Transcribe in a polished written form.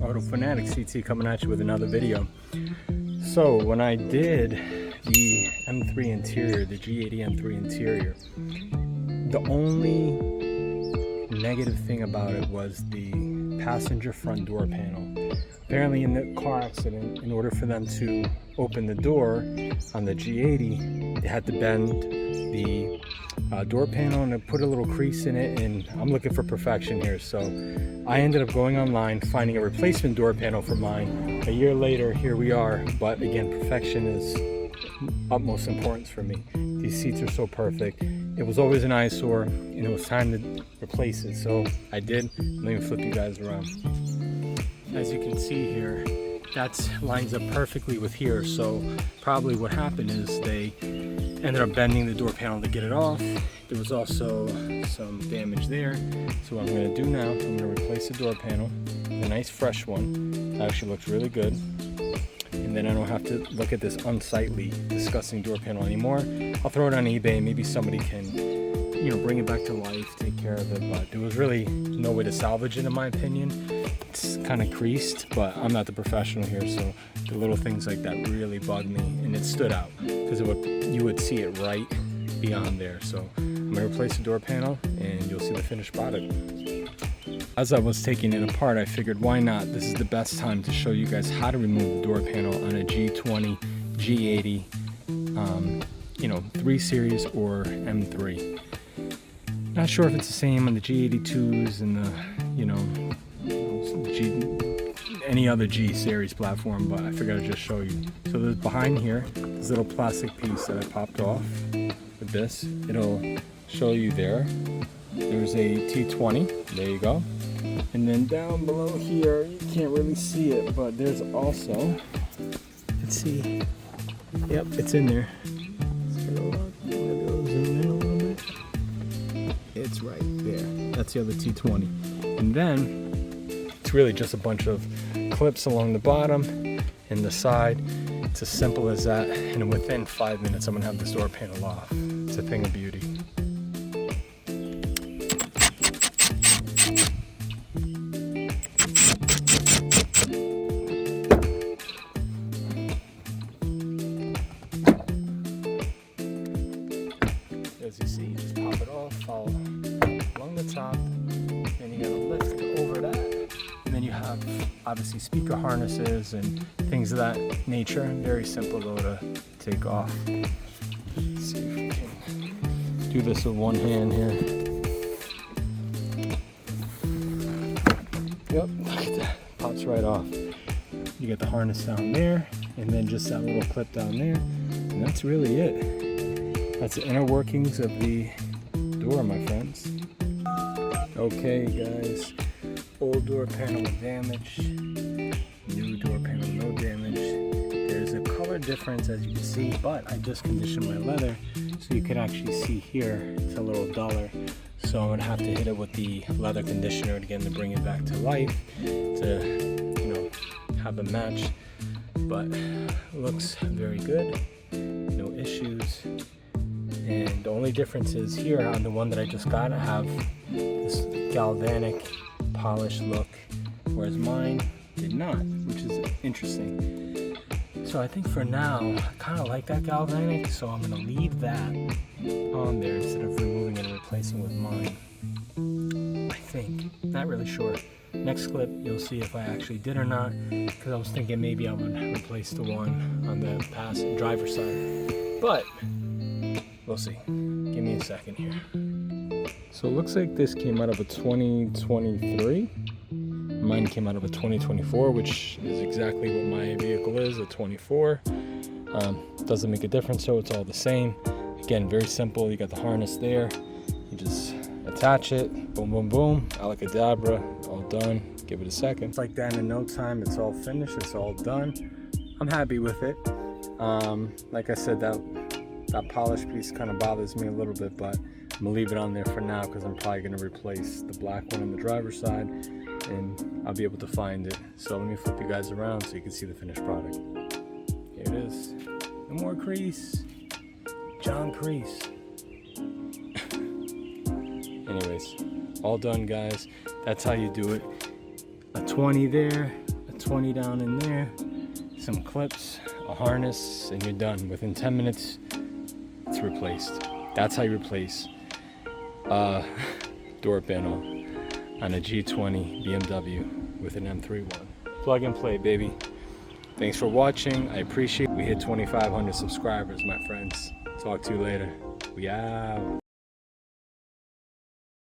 Auto Fanatic CT coming at you with another video. So when I did the M3 interior, the G80 M3 interior, the only negative thing about it was the passenger front door panel. Apparently in the car accident, in order for them to open the door on the G80, they had to bend the door panel and put a little crease in it, and I'm looking for perfection here, so I ended up going online, finding a replacement door panel for mine. A year later, here we are, but again, perfection is utmost importance for me. These seats are so perfect. It was always an eyesore, and it was time to replace it, so I did. Let me flip you guys around. As you can see here, that lines up perfectly with here, so probably what happened is they ended up bending the door panel to get it off. There was also some damage there, so what I'm going to do now, I'm going to replace the door panel with a nice fresh one. It actually looks really good, and then I don't have to look at this unsightly, disgusting door panel anymore. I'll throw it on eBay, maybe somebody can, you know, bring it back to life, take care of it, but there was really no way to salvage it in my opinion. It's kind of creased, but I'm not the professional here, so the little things like that really bugged me, and it stood out because you would see it right beyond there. So I'm going to replace the door panel and you'll see the finished product. As I was taking it apart, I figured why not? This is the best time to show you guys how to remove the door panel on a G20, G80, 3 Series or M3. Not sure if it's the same on the G82s and the, any other G series platform, but I figured I'd just show you. So there's behind here, this little plastic piece that I popped off with this. It'll show you there. There's a T20, there you go. And then down below here, you can't really see it, but there's also, let's see, yep, it's in there. It's right there. That's the other T20. And then it's really just a bunch of clips along the bottom and the side. It's as simple as that, and within 5 minutes I'm gonna have this door panel off. It's a thing of beauty. As you see, you just pop it off, follow along the top, then you gotta lift over that. And then you have obviously speaker harnesses and things of that nature. Very simple though to take off. Let's see if we can do this with one hand here. Yep, look at that. Pops right off. You get the harness down there, and then just that little clip down there. And that's really it. That's the inner workings of the door, my friends. Okay, guys. Old door panel with damage, new door panel no damage. There's a color difference as you can see, but I just conditioned my leather so you can actually see here it's a little duller. So I'm gonna have to hit it with the leather conditioner again to bring it back to life, to have a match. But it looks very good, no issues. And the only difference is here on the one that I just got, I have this galvanic polished look, whereas mine did not, which is interesting. So I think for now, I kind of like that galvanic, so I'm going to leave that on there instead of removing it and replacing with mine. I think, not really sure. Next clip, you'll see if I actually did or not, because I was thinking maybe I would replace the one on the driver's side, but we'll see. Give me a second here. So it looks like this came out of a 2023. Mine came out of a 2024, which is exactly what my vehicle is, a 24. Doesn't make a difference, so it's all the same. Again, very simple. You got the harness there. You just attach it, boom, boom, boom, alakadabra, all done. Give it a second. It's like that in no time. It's all finished. It's all done. I'm happy with it. Like I said, that polished piece kind of bothers me a little bit, but I'm gonna leave it on there for now because I'm probably gonna replace the black one on the driver's side, and I'll be able to find it. So let me flip you guys around so you can see the finished product. Here it is. No more crease. John Crease. Anyways, all done, guys. That's how you do it. a 20 there, a 20 down in there, some clips, a harness, and you're done. Within 10 minutes, it's replaced. That's how you replace a door panel on a G20 BMW with an M3 one. Plug and play, baby. Thanks for watching. I appreciate it. We hit 2,500 subscribers, my friends. Talk to you later. We out.